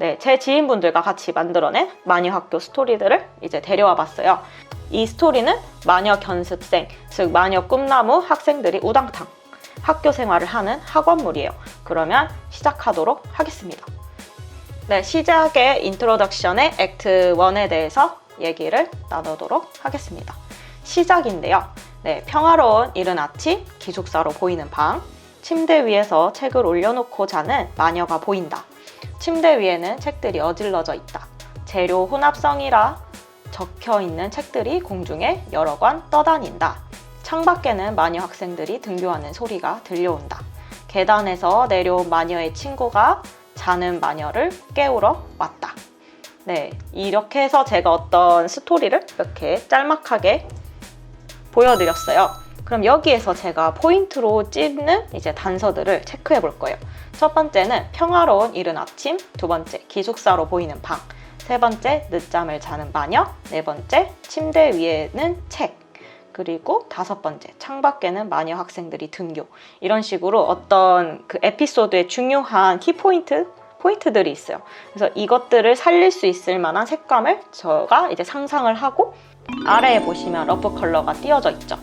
네, 제 지인분들과 같이 만들어낸 마녀학교 스토리들을 이제 데려와 봤어요. 이 스토리는 마녀 견습생, 즉 마녀 꿈나무 학생들이 우당탕 학교 생활을 하는 학원물이에요. 그러면 시작하도록 하겠습니다. 네, 시작의 인트로덕션의 액트 1에 대해서 얘기를 나누도록 하겠습니다. 시작인데요. 네, 평화로운 이른 아침, 기숙사로 보이는 방, 침대 위에서 책을 올려놓고 자는 마녀가 보인다. 침대 위에는 책들이 어질러져 있다. 재료 혼합성이라 적혀있는 책들이 공중에 여러 권 떠다닌다. 창밖에는 마녀 학생들이 등교하는 소리가 들려온다. 계단에서 내려온 마녀의 친구가 자는 마녀를 깨우러 왔다. 네, 이렇게 해서 제가 어떤 스토리를 이렇게 짤막하게 보여드렸어요. 그럼 여기에서 제가 포인트로 찝는 이제 단서들을 체크해 볼 거예요. 첫 번째는 평화로운 이른 아침, 두 번째 기숙사로 보이는 방, 세 번째 늦잠을 자는 마녀, 네 번째 침대 위에는 책, 그리고 다섯 번째 창밖에는 마녀 학생들이 등교. 이런 식으로 어떤 그 에피소드의 중요한 포인트들이 있어요. 그래서 이것들을 살릴 수 있을 만한 색감을 제가 이제 상상을 하고, 아래에 보시면 러프 컬러가 띄어져 있죠.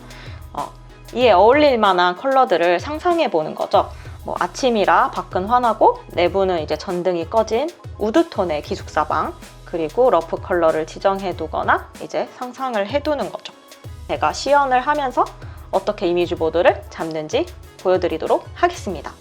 이에 어울릴 만한 컬러들을 상상해 보는 거죠. 뭐 아침이라 밖은 환하고 내부는 이제 전등이 꺼진 우드톤의 기숙사방, 그리고 러프 컬러를 지정해 두거나 이제 상상을 해 두는 거죠. 제가 시연을 하면서 어떻게 이미지 보드를 잡는지 보여드리도록 하겠습니다.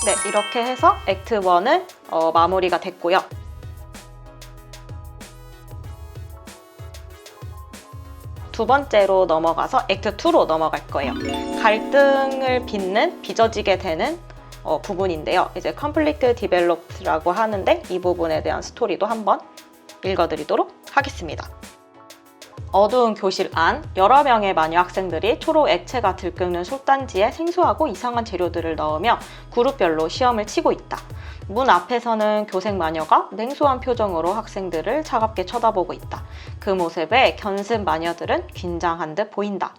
네, 이렇게 해서 액트 1은 마무리가 됐고요. 두 번째로 넘어가서 액트 2로 넘어갈 거예요. 갈등을 빚는, 빚어지게 되는 부분인데요. 이제 conflict developed라고 하는데 이 부분에 대한 스토리도 한번 읽어드리도록 하겠습니다. 어두운 교실 안, 여러 명의 마녀 학생들이 초록 액체가 들끓는 솥단지에 생소하고 이상한 재료들을 넣으며 그룹별로 시험을 치고 있다. 문 앞에서는 교생 마녀가 냉소한 표정으로 학생들을 차갑게 쳐다보고 있다. 그 모습에 견습 마녀들은 긴장한 듯 보인다.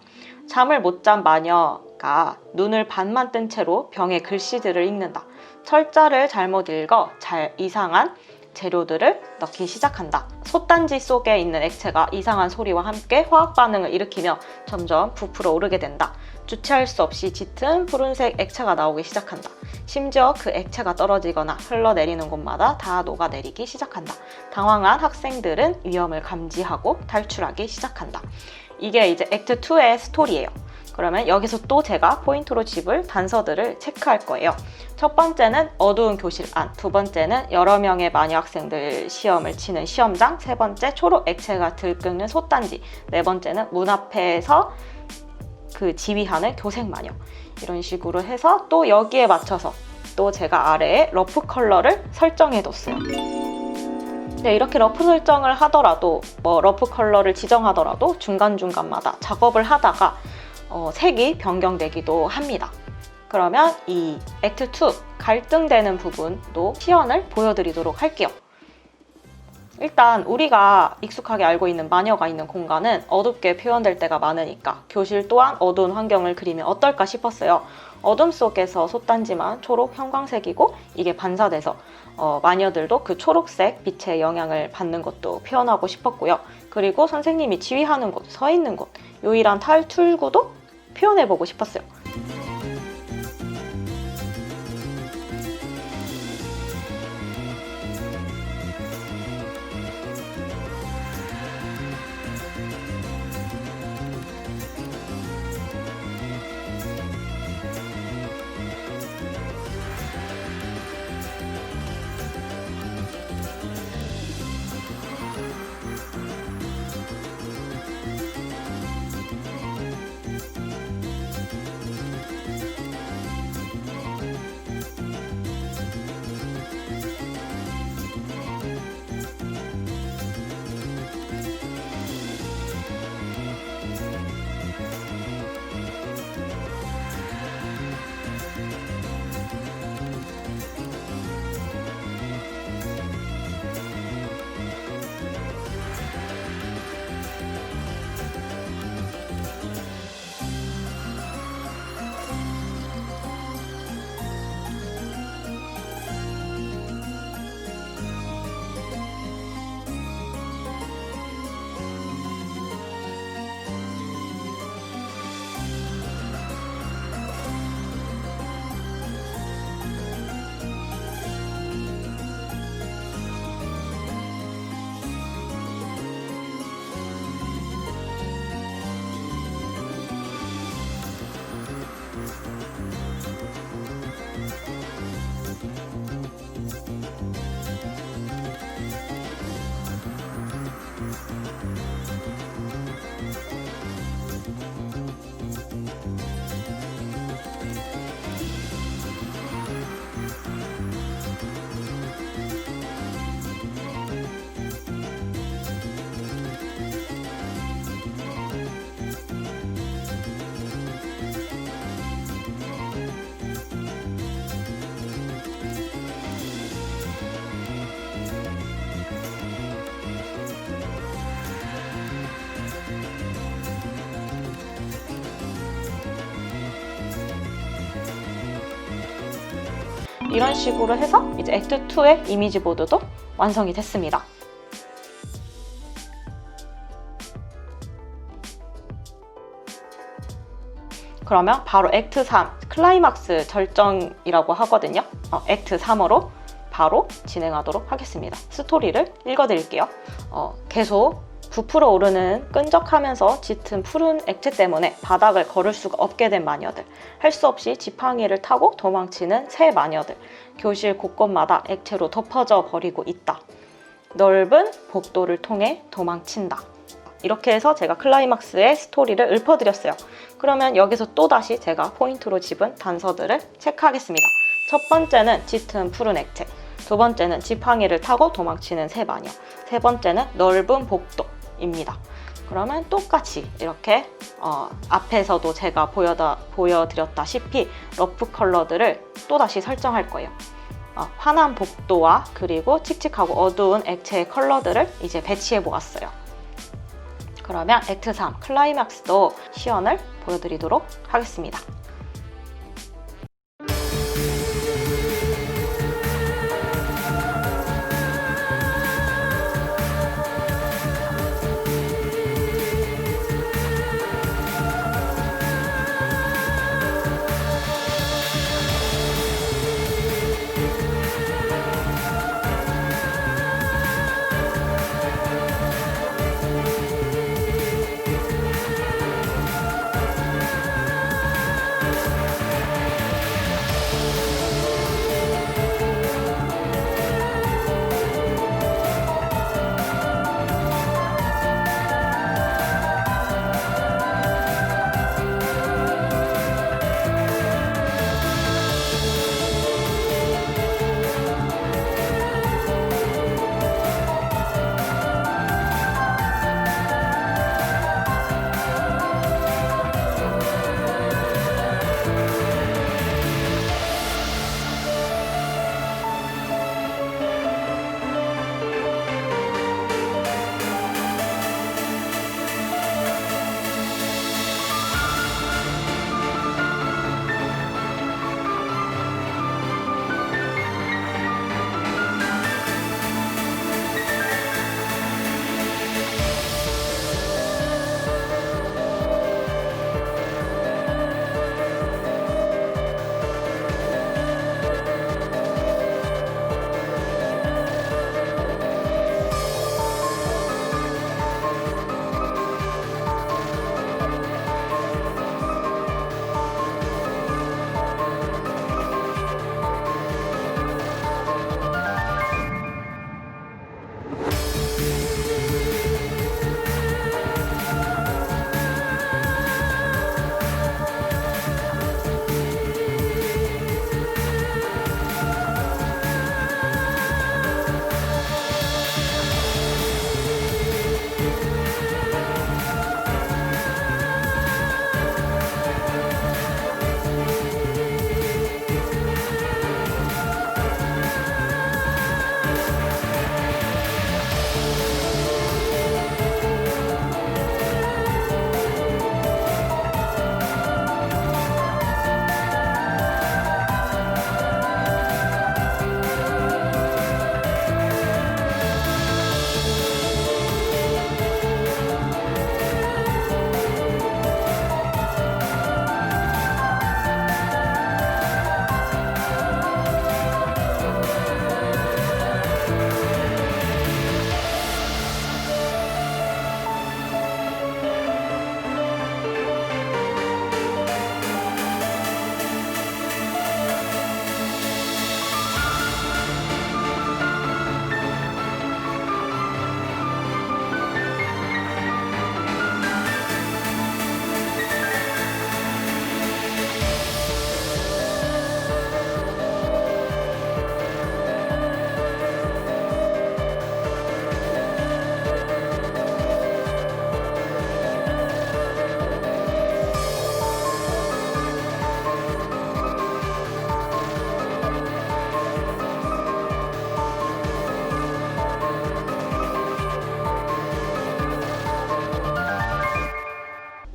잠을 못 잔 마녀가 눈을 반만 뜬 채로 병에 글씨들을 읽는다. 철자를 잘못 읽어 이상한 재료들을 넣기 시작한다. 솥단지 속에 있는 액체가 이상한 소리와 함께 화학 반응을 일으키며 점점 부풀어 오르게 된다. 주체할 수 없이 짙은 푸른색 액체가 나오기 시작한다. 심지어 그 액체가 떨어지거나 흘러내리는 곳마다 다 녹아내리기 시작한다. 당황한 학생들은 위험을 감지하고 탈출하기 시작한다. 이게 이제 액트 2의 스토리예요. 그러면 여기서 또 제가 포인트로 집을 단서들을 체크할 거예요. 첫 번째는 어두운 교실 안, 두 번째는 여러 명의 마녀 학생들 시험을 치는 시험장, 세 번째 초록 액체가 들끓는 솥단지, 네 번째는 문 앞에서 그 지휘하는 교생 마녀. 이런 식으로 해서 또 여기에 맞춰서 또 제가 아래에 러프 컬러를 설정해 뒀어요. 네, 이렇게 러프 설정을 하더라도 러프 컬러를 지정하더라도 중간중간마다 작업을 하다가 색이 변경되기도 합니다. 그러면 이 액트 2 갈등되는 부분도 시연을 보여드리도록 할게요. 일단 우리가 익숙하게 알고 있는 마녀가 있는 공간은 어둡게 표현될 때가 많으니까 교실 또한 어두운 환경을 그리면 어떨까 싶었어요. 어둠 속에서 솥단지만 초록 형광색이고 이게 반사돼서 마녀들도 그 초록색 빛의 영향을 받는 것도 표현하고 싶었고요. 그리고 선생님이 지휘하는 곳, 서 있는 곳, 요일한 탈출구도 표현해보고 싶었어요. 이런 식으로 해서 이제 액트 2의 이미지 보드도 완성이 됐습니다. 그러면 바로 액트 3, 클라이막스 절정이라고 하거든요. 액트 3으로 바로 진행하도록 하겠습니다. 스토리를 읽어드릴게요. 계속 부풀어 오르는 끈적하면서 짙은 푸른 액체 때문에 바닥을 걸을 수가 없게 된 마녀들, 할 수 없이 지팡이를 타고 도망치는 새 마녀들, 교실 곳곳마다 액체로 덮어져 버리고 있다. 넓은 복도를 통해 도망친다. 이렇게 해서 제가 클라이막스의 스토리를 읊어드렸어요. 그러면 여기서 또다시 제가 포인트로 집은 단서들을 체크하겠습니다. 첫 번째는 짙은 푸른 액체, 두 번째는 지팡이를 타고 도망치는 새 마녀, 세 번째는 넓은 복도입니다. 그러면 똑같이 이렇게 앞에서도 제가 보여드렸다시피 러프 컬러들을 또다시 설정할 거예요. 환한 복도와 그리고 칙칙하고 어두운 액체의 컬러들을 이제 배치해 보았어요. 그러면 액트 3 클라이막스도 시연을 보여드리도록 하겠습니다.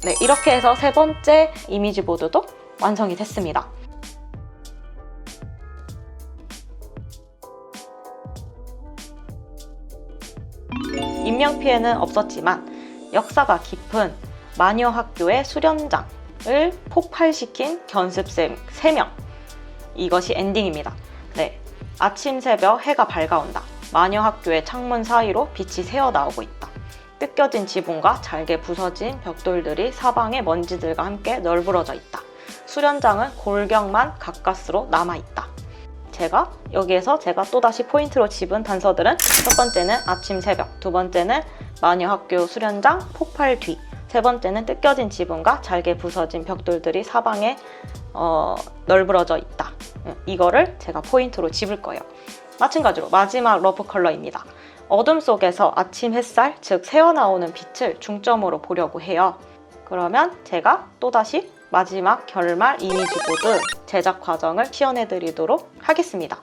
네, 이렇게 해서 세 번째 이미지 보드도 완성이 됐습니다. 인명피해는 없었지만 역사가 깊은 마녀학교의 수련장을 폭발시킨 견습생 3명, 이것이 엔딩입니다. 네, 아침 새벽 해가 밝아온다. 마녀학교의 창문 사이로 빛이 새어나오고 있다. 뜯겨진 지붕과 잘게 부서진 벽돌들이 사방에 먼지들과 함께 널브러져 있다. 수련장은 골경만 가까스로 남아있다. 여기에서 제가 또다시 포인트로 집은 단서들은 첫 번째는 아침 새벽, 두 번째는 마녀학교 수련장 폭발 뒤, 세 번째는 뜯겨진 지붕과 잘게 부서진 벽돌들이 사방에 널브러져 있다. 이거를 제가 포인트로 집을 거예요. 마찬가지로 마지막 러프 컬러입니다. 어둠 속에서 아침 햇살, 즉 새어나오는 빛을 중점으로 보려고 해요. 그러면 제가 또다시 마지막 결말 이미지 보드 제작 과정을 시연해 드리도록 하겠습니다.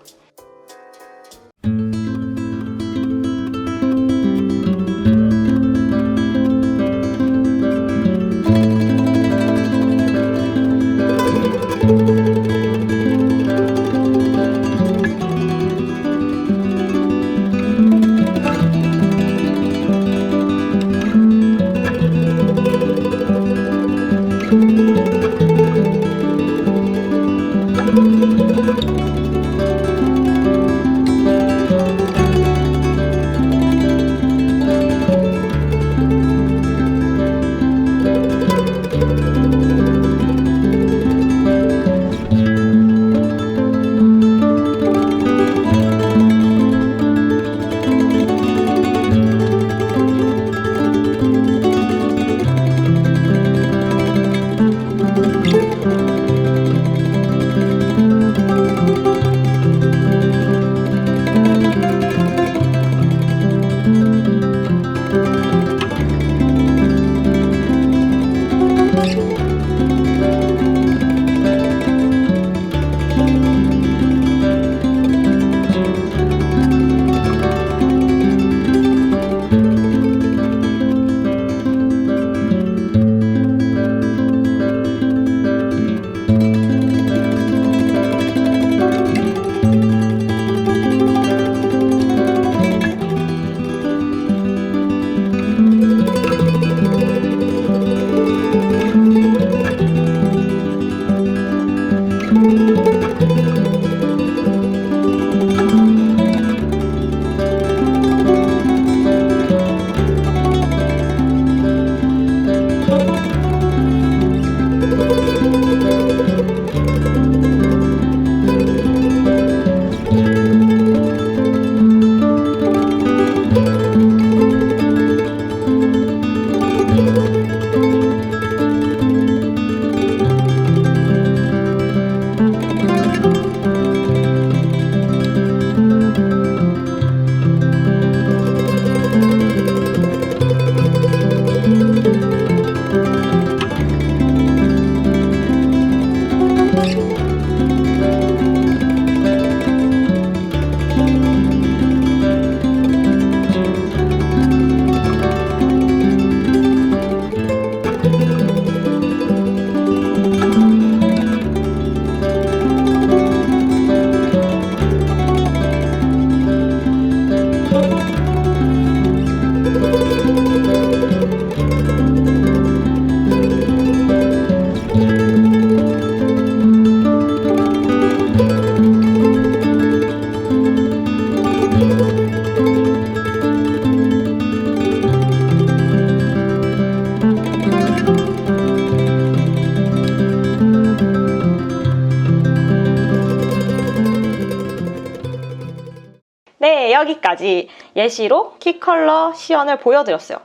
네, 여기까지 예시로 키컬러 시연을 보여드렸어요.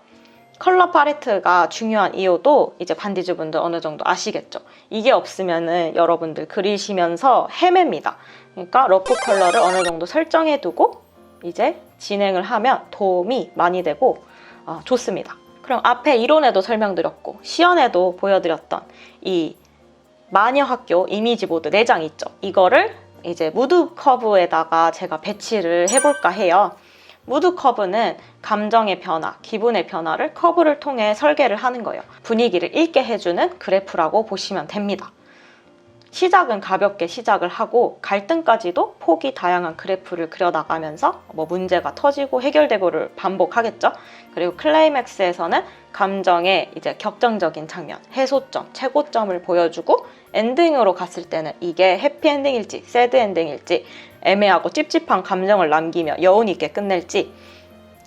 컬러 팔레트가 중요한 이유도 이제 반디즈 분들 어느 정도 아시겠죠? 이게 없으면은 여러분들 그리시면서 헤맵니다. 그러니까 러프 컬러를 어느 정도 설정해두고 이제 진행을 하면 도움이 많이 되고 좋습니다. 그럼 앞에 이론에도 설명드렸고 시연에도 보여드렸던 이 마녀학교 이미지 보드 4장 있죠? 이거를 이제 무드 커브에다가 제가 배치를 해볼까 해요. 무드 커브는 감정의 변화, 기분의 변화를 커브를 통해 설계를 하는 거예요. 분위기를 읽게 해주는 그래프라고 보시면 됩니다. 시작은 가볍게 시작을 하고 갈등까지도 폭이 다양한 그래프를 그려나가면서 문제가 터지고 해결되고를 반복하겠죠. 그리고 클라이맥스에서는 감정의 이제 격정적인 장면, 해소점, 최고점을 보여주고 엔딩으로 갔을 때는 이게 해피엔딩일지 새드엔딩일지 애매하고 찝찝한 감정을 남기며 여운 있게 끝낼지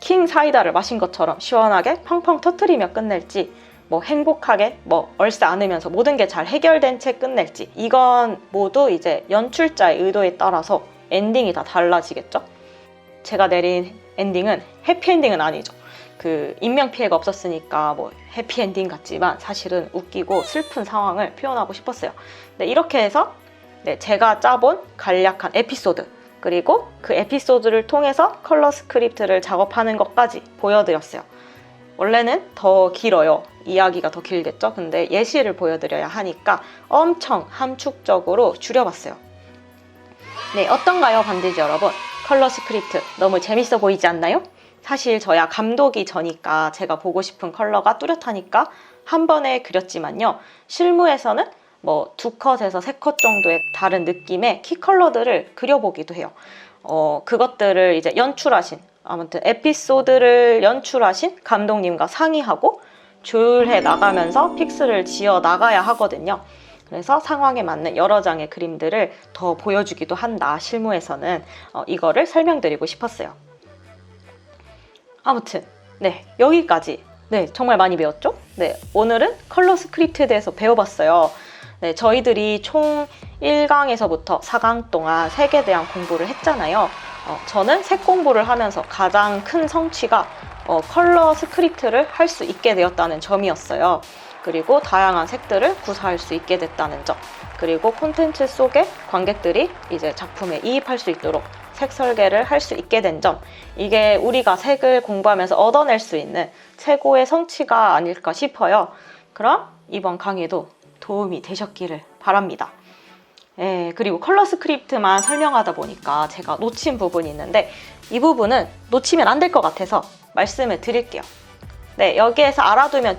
킹 사이다를 마신 것처럼 시원하게 펑펑 터트리며 끝낼지, 뭐 행복하게 뭐 얼싸 안으면서 모든 게 잘 해결된 채 끝낼지, 이건 모두 이제 연출자의 의도에 따라서 엔딩이 다 달라지겠죠. 제가 내린 엔딩은 해피엔딩은 아니죠. 그 인명피해가 없었으니까 뭐 해피엔딩 같지만 사실은 웃기고 슬픈 상황을 표현하고 싶었어요. 네, 이렇게 해서 제가 짜본 간략한 에피소드, 그리고 그 에피소드를 통해서 컬러 스크립트를 작업하는 것까지 보여드렸어요. 원래는 더 길어요. 이야기가 더 길겠죠. 근데 예시를 보여드려야 하니까 엄청 함축적으로 줄여봤어요. 네, 어떤가요, 반디즈 여러분? 컬러 스크립트 너무 재밌어 보이지 않나요? 사실 저야 감독이 저니까 제가 보고 싶은 컬러가 뚜렷하니까 한 번에 그렸지만요. 실무에서는 뭐 2컷에서 3컷 정도의 다른 느낌의 키 컬러들을 그려보기도 해요. 그것들을 이제 연출하신, 아무튼 에피소드를 연출하신 감독님과 상의하고 조율해 나가면서 픽스를 지어 나가야 하거든요. 그래서 상황에 맞는 여러 장의 그림들을 더 보여주기도 한다, 실무에서는. 이거를 설명드리고 싶었어요. 아무튼 여기까지 정말 많이 배웠죠? 오늘은 컬러 스크립트에 대해서 배워봤어요. 저희들이 총 1강에서부터 4강 동안 색에 대한 공부를 했잖아요. 저는 색 공부를 하면서 가장 큰 성취가 컬러 스크립트를 할 수 있게 되었다는 점이었어요. 그리고 다양한 색들을 구사할 수 있게 됐다는 점, 그리고 콘텐츠 속에 관객들이 이제 작품에 이입할 수 있도록 색 설계를 할 수 있게 된 점, 이게 우리가 색을 공부하면서 얻어낼 수 있는 최고의 성취가 아닐까 싶어요. 그럼 이번 강의도 도움이 되셨기를 바랍니다. 그리고 컬러 스크립트만 설명하다 보니까 제가 놓친 부분이 있는데, 이 부분은 놓치면 안 될 것 같아서 말씀을 드릴게요. 여기에서 알아두면